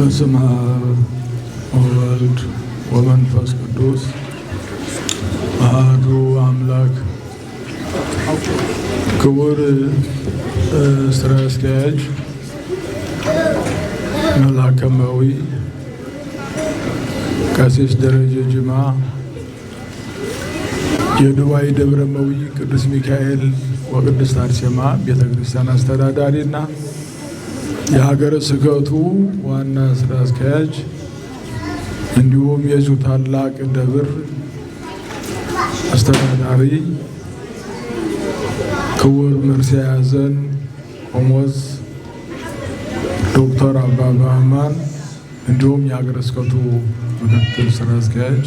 በስመ አብ ወወልድ ወመንፈስ ቅዱስ አሐዱ አምላክ። ክቡር ስራ አስኪያጅ መልአከ እማዊ ቀሲስ ደረጀ ጅማ፣ የዱባይ ደብረ እመዊ ቅዱስ ሚካኤል ወቅድስት አርሴማ ቤተ ክርስቲያን አስተዳዳሪና የሀገረ ስብከቱ ዋና ስራ አስኪያጅ እንዲሁም የዚሁ ታላቅ ደብር አስተዳዳሪ ክቡር መርሲያ ያዘን ቆሞስ ዶክተር አባ ባማን፣ እንዲሁም የሀገረ ስብከቱ ምክትል ስራ አስኪያጅ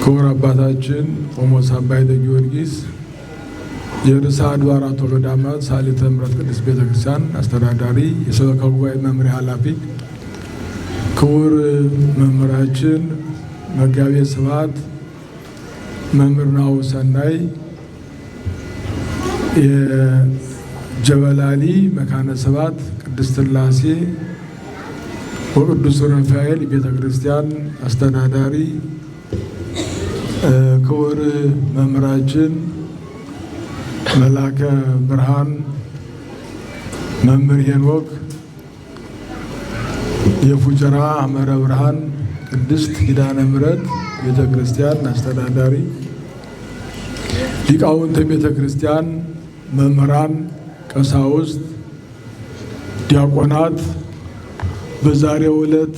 ክቡር አባታችን ቆሞስ አባ ኃይለ ጊዮርጊስ፣ የርዕሰ አድባራት ወገዳማት ሰዓሊተ ምሕረት ቅድስት ቤተክርስቲያን አስተዳዳሪ፣ የሰበካ ጉባኤ መምሪያ ኃላፊ ክቡር መምህራችን መጋቤ ስብሐት መምህር ናሁሰናይ፣ የጀበላሊ መካነ ስብሐት ቅድስት ሥላሴ ወቅዱስ ሩፋኤል ቤተክርስቲያን አስተዳዳሪ ክቡር መምህራችን መልአከ ብርሃን መምህር ሄኖክ የፉጨራ ሐመረ ብርሃን ቅድስት ኪዳነ ምሕረት ቤተ ክርስቲያን አስተዳዳሪ፣ ሊቃውንተ ቤተ ክርስቲያን፣ መምህራን፣ ቀሳውስት፣ ዲያቆናት፣ በዛሬው ዕለት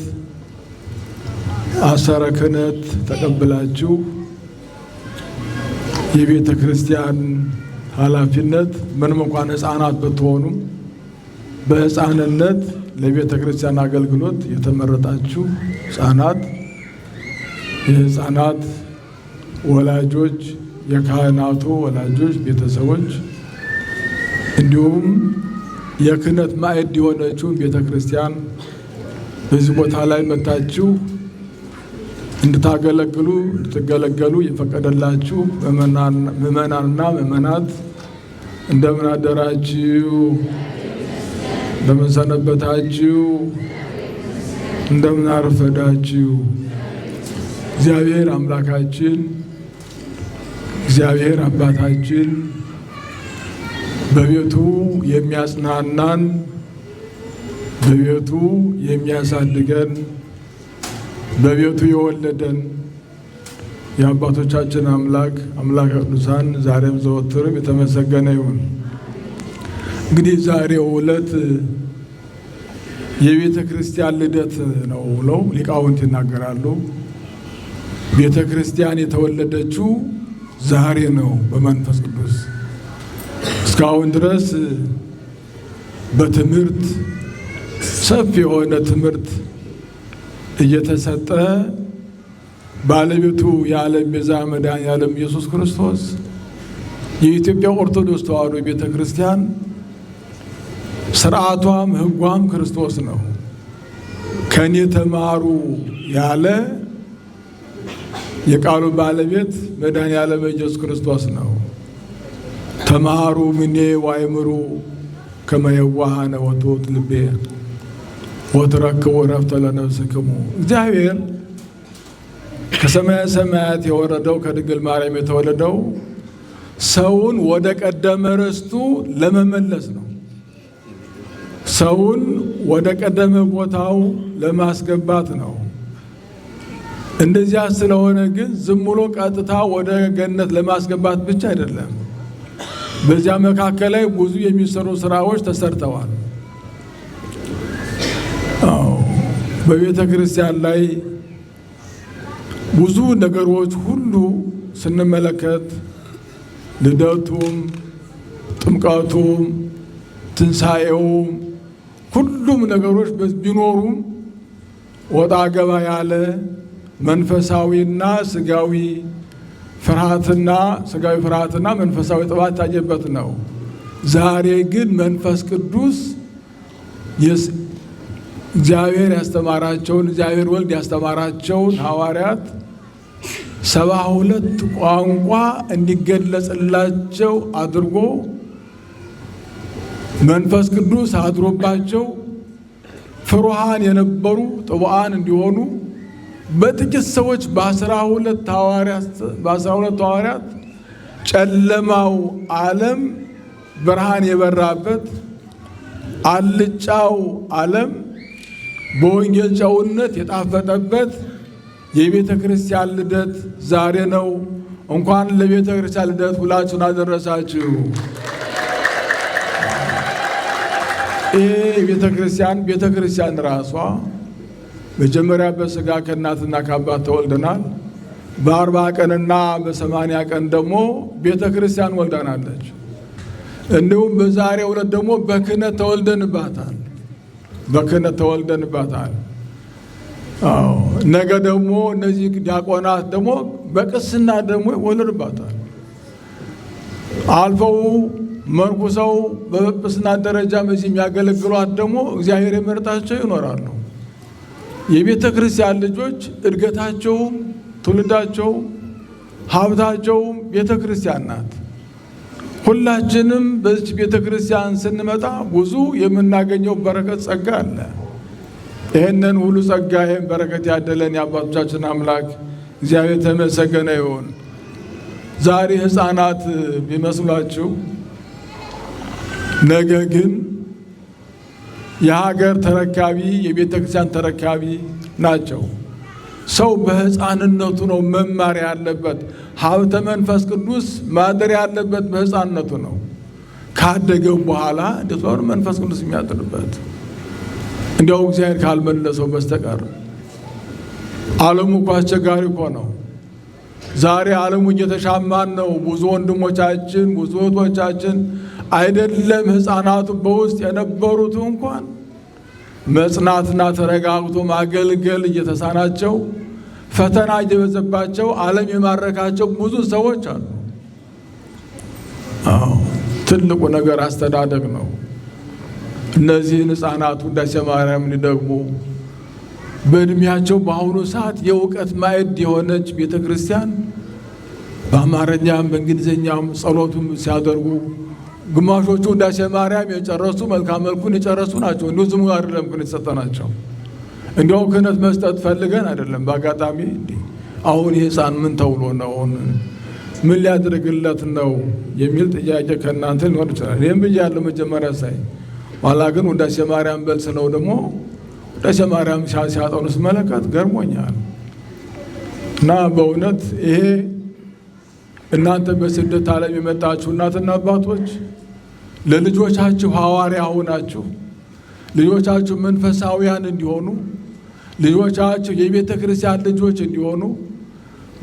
አሰረ ክህነት ተቀብላችሁ የቤተ ክርስቲያን ኃላፊነት ምንም እንኳን ሕፃናት ብትሆኑም በሕፃንነት ለቤተ ክርስቲያን አገልግሎት የተመረጣችሁ ሕፃናት፣ የሕፃናት ወላጆች፣ የካህናቱ ወላጆች፣ ቤተሰቦች እንዲሁም የክህነት ማዕድ የሆነችው ቤተ ክርስቲያን በዚህ ቦታ ላይ መጥታችሁ እንድትገለገሉ የፈቀደላችሁ ምዕመናንና ምዕመናት እንደምን አደራችሁ? እንደምን ሰነበታችሁ? እንደምን አረፈዳችሁ? እግዚአብሔር አምላካችን እግዚአብሔር አባታችን በቤቱ የሚያጽናናን በቤቱ የሚያሳድገን በቤቱ የወለደን የአባቶቻችን አምላክ አምላከ ቅዱሳን ዛሬም ዘወትርም የተመሰገነ ይሁን። እንግዲህ ዛሬው ዕለት የቤተ ክርስቲያን ልደት ነው ብለው ሊቃውንት ይናገራሉ። ቤተ ክርስቲያን የተወለደችው ዛሬ ነው በመንፈስ ቅዱስ። እስካሁን ድረስ በትምህርት ሰፊ የሆነ ትምህርት እየተሰጠ ባለቤቱ የዓለም ቤዛ መድኃኔዓለም ኢየሱስ ክርስቶስ የኢትዮጵያ ኦርቶዶክስ ተዋሕዶ ቤተ ክርስቲያን ስርዓቷም ሕጓም ክርስቶስ ነው። ከኔ ተማሩ ያለ የቃሉ ባለቤት መድኃኔዓለም ኢየሱስ ክርስቶስ ነው። ተማሩ ምኔ ዋይምሩ ከመ የዋሃነ ወትሑት ልቤ ወትረክቡ ዕረፍተ ለነፍስክሙ። እግዚአብሔር ከሰማየ ሰማያት የወረደው ከድንግል ማርያም የተወለደው ሰውን ወደ ቀደመ ርስቱ ለመመለስ ነው። ሰውን ወደ ቀደመ ቦታው ለማስገባት ነው። እንደዚያ ስለሆነ ግን ዝም ብሎ ቀጥታ ወደ ገነት ለማስገባት ብቻ አይደለም። በዚያ መካከል ላይ ብዙ የሚሰሩ ስራዎች ተሰርተዋል። በቤተ ክርስቲያን ላይ ብዙ ነገሮች ሁሉ ስንመለከት ልደቱም፣ ጥምቀቱም፣ ትንሣኤውም ሁሉም ነገሮች ቢኖሩም ወጣ ገባ ያለ መንፈሳዊና ስጋዊ ፍርሃትና መንፈሳዊ ጥባት ታየበት ነው። ዛሬ ግን መንፈስ ቅዱስ እግዚአብሔር ያስተማራቸውን እግዚአብሔር ወልድ ያስተማራቸውን ሐዋርያት 72 ቋንቋ እንዲገለጽላቸው አድርጎ መንፈስ ቅዱስ አድሮባቸው ፍሩሃን የነበሩ ጥቡዓን እንዲሆኑ በጥቂት ሰዎች በ12 ሐዋርያት ጨለማው ዓለም ብርሃን የበራበት አልጫው ዓለም በወንጌል ጨውነት የጣፈጠበት የቤተ ክርስቲያን ልደት ዛሬ ነው። እንኳን ለቤተ ክርስቲያን ልደት ሁላችሁን አደረሳችሁ። ይህ ቤተ ክርስቲያን ራሷ መጀመሪያ በሥጋ ከእናትና ከአባት ተወልደናል። በ40 ቀንና በ80 ቀን ደግሞ ቤተ ክርስቲያን ወልዳናለች። እንዲሁም በዛሬው ዕለት ደግሞ በክህነት ተወልደንባታል። ነገ ደግሞ እነዚህ ዲያቆናት ደግሞ በቅስና ደግሞ ይወለድባታል። አልፈው መንኩሰው በጵጵስና ደረጃ በዚህ የሚያገለግሏት ደግሞ እግዚአብሔር የመረጣቸው ይኖራሉ። የቤተ ክርስቲያን ልጆች እድገታቸውም ትውልዳቸውም ሀብታቸውም ቤተ ክርስቲያን ናት። ሁላችንም በዚህ ቤተ ክርስቲያን ስንመጣ ብዙ የምናገኘው በረከት ጸጋ አለ። ይህንን ሁሉ ጸጋ ይህን በረከት ያደለን የአባቶቻችን አምላክ እግዚአብሔር የተመሰገነ ይሁን። ዛሬ ሕፃናት ቢመስሏችሁ ነገ ግን የሀገር ተረካቢ የቤተ ክርስቲያን ተረካቢ ናቸው። ሰው በሕፃንነቱ ነው መማር ያለበት። ሀብተ መንፈስ ቅዱስ ማደር ያለበት በሕፃንነቱ ነው። ካደገው በኋላ እንዴት ነው መንፈስ ቅዱስ የሚያድርበት? እንዲያው እግዚአብሔር ካልመለሰው በስተቀር ዓለሙ እኮ አስቸጋሪ እኮ ነው። ዛሬ ዓለሙ እየተሻማን ነው። ብዙ ወንድሞቻችን ብዙ እህቶቻችን አይደለም ሕፃናቱ በውስጥ የነበሩት እንኳን መጽናትና ተረጋግቶ ማገልገል እየተሳናቸው ፈተና እየበዘባቸው ዓለም የማረካቸው ብዙ ሰዎች አሉ። ትልቁ ነገር አስተዳደግ ነው። እነዚህን ሕፃናት ውዳሴ ማርያምን ደግሞ በእድሜያቸው በአሁኑ ሰዓት የእውቀት ማዕድ የሆነች ቤተ ክርስቲያን በአማርኛም በእንግሊዝኛም ጸሎቱም ሲያደርጉ ግማሾቹ ውዳሴ ማርያም የጨረሱ መልካም መልኩን የጨረሱ ናቸው። እንዲሁ ዝሙ አይደለም ክህነት የሰጠናቸው። እንዲያው ክህነት መስጠት ፈልገን አይደለም። በአጋጣሚ አሁን ይህ ሕፃን ምን ተብሎ ነው ምን ሊያደርግለት ነው የሚል ጥያቄ ከእናንተ ሊኖር ይችላል። ይህም ብያለሁ መጀመሪያ ሳይ ኋላ ግን ውዳሴ ማርያም በል ስለው ደግሞ ውዳሴ ማርያም ሲያጠኑ ስመለከት ገርሞኛል። እና በእውነት ይሄ እናንተ በስደት ዓለም የመጣችሁ እናትና አባቶች ለልጆቻችሁ ሐዋርያ ሆናችሁ ልጆቻችሁ መንፈሳውያን እንዲሆኑ ልጆቻችሁ የቤተ ክርስቲያን ልጆች እንዲሆኑ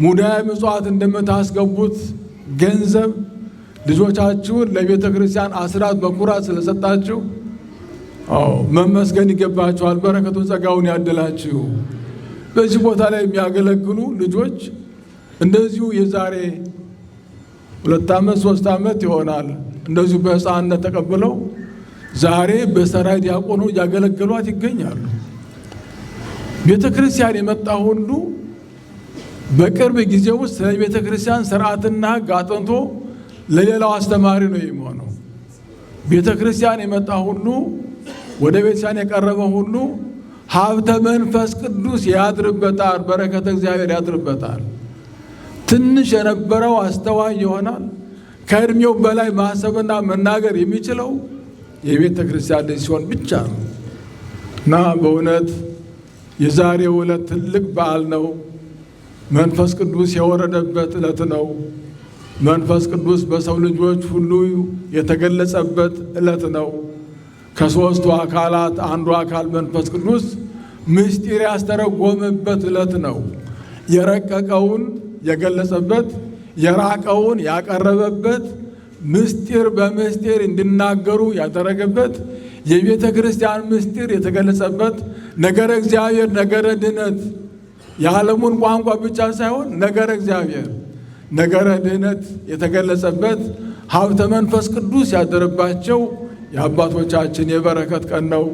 ሙዳየ ምጽዋት እንደምታስገቡት ገንዘብ ልጆቻችሁን ለቤተ ክርስቲያን አስራት በኩራት ስለሰጣችሁ መመስገን ይገባችኋል። በረከቱን ጸጋውን ያድላችሁ። በዚህ ቦታ ላይ የሚያገለግሉ ልጆች እንደዚሁ የዛሬ 2 ዓመት 3 ዓመት ይሆናል እንደዚሁ በሕፃንነት ተቀብለው ዛሬ በሰራይ ዲያቆኑ እያገለገሏት ይገኛሉ። ቤተ ክርስቲያን የመጣ ሁሉ በቅርብ ጊዜ ውስጥ ስለ ቤተ ክርስቲያን ስርዓትና ሕግ አጥንቶ ለሌላው አስተማሪ ነው የሚሆነው። ቤተ ክርስቲያን የመጣ ሁሉ ወደ ቤተ ክርስቲያን የቀረበ ሁሉ ሀብተ መንፈስ ቅዱስ ያድርበታል፣ በረከተ እግዚአብሔር ያድርበታል። ትንሽ የነበረው አስተዋይ ይሆናል። ከእድሜው በላይ ማሰብና መናገር የሚችለው የቤተ ክርስቲያን ልጅ ሲሆን ብቻ ነው። እና በእውነት የዛሬው ዕለት ትልቅ በዓል ነው። መንፈስ ቅዱስ የወረደበት ዕለት ነው። መንፈስ ቅዱስ በሰው ልጆች ሁሉ የተገለጸበት ዕለት ነው። ከሦስቱ አካላት አንዱ አካል መንፈስ ቅዱስ ምስጢር ያስተረጎመበት ዕለት ነው። የረቀቀውን የገለጸበት፣ የራቀውን ያቀረበበት፣ ምስጢር በምስጢር እንዲናገሩ ያደረገበት፣ የቤተ ክርስቲያን ምስጢር የተገለጸበት፣ ነገረ እግዚአብሔር ነገረ ድነት የዓለሙን ቋንቋ ብቻ ሳይሆን ነገረ እግዚአብሔር ነገረ ድህነት የተገለጸበት ሀብተ መንፈስ ቅዱስ ያደረባቸው የአባቶቻችን የበረከት ቀን ነው።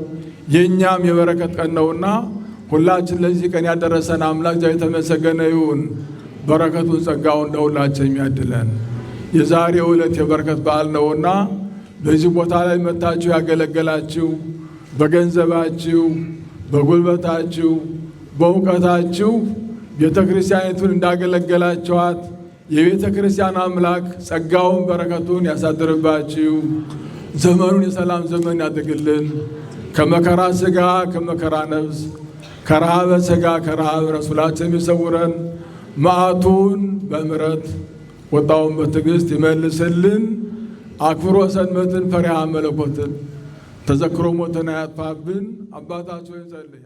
የእኛም የበረከት ቀን ነውና ሁላችን ለዚህ ቀን ያደረሰን አምላክ እግዚአብሔር የተመሰገነ ይሁን። በረከቱን ጸጋውን ለሁላችን የሚያድለን። የዛሬው ዕለት የበረከት በዓል ነውና በዚህ ቦታ ላይ መጥታችሁ ያገለገላችሁ በገንዘባችሁ በጉልበታችሁ በእውቀታችሁ ቤተ ክርስቲያኒቱን እንዳገለገላችኋት የቤተ ክርስቲያን አምላክ ጸጋውን በረከቱን ያሳድርባችሁ። ዘመኑን የሰላም ዘመን ያድርግልን። ከመከራ ሥጋ ከመከራ ነፍስ ከረሃበ ሥጋ ከረሃብ ነፍስ ሁላችንም ይሰውረን። መዓቱን በምሕረት ቁጣውን በትዕግሥት ይመልስልን። አክብሮ ሰንበትን ፈሪሃ መለኮትን ተዘክሮ ሞትን አያጥፋብን። አባታችን ሆይ እንጸልይ።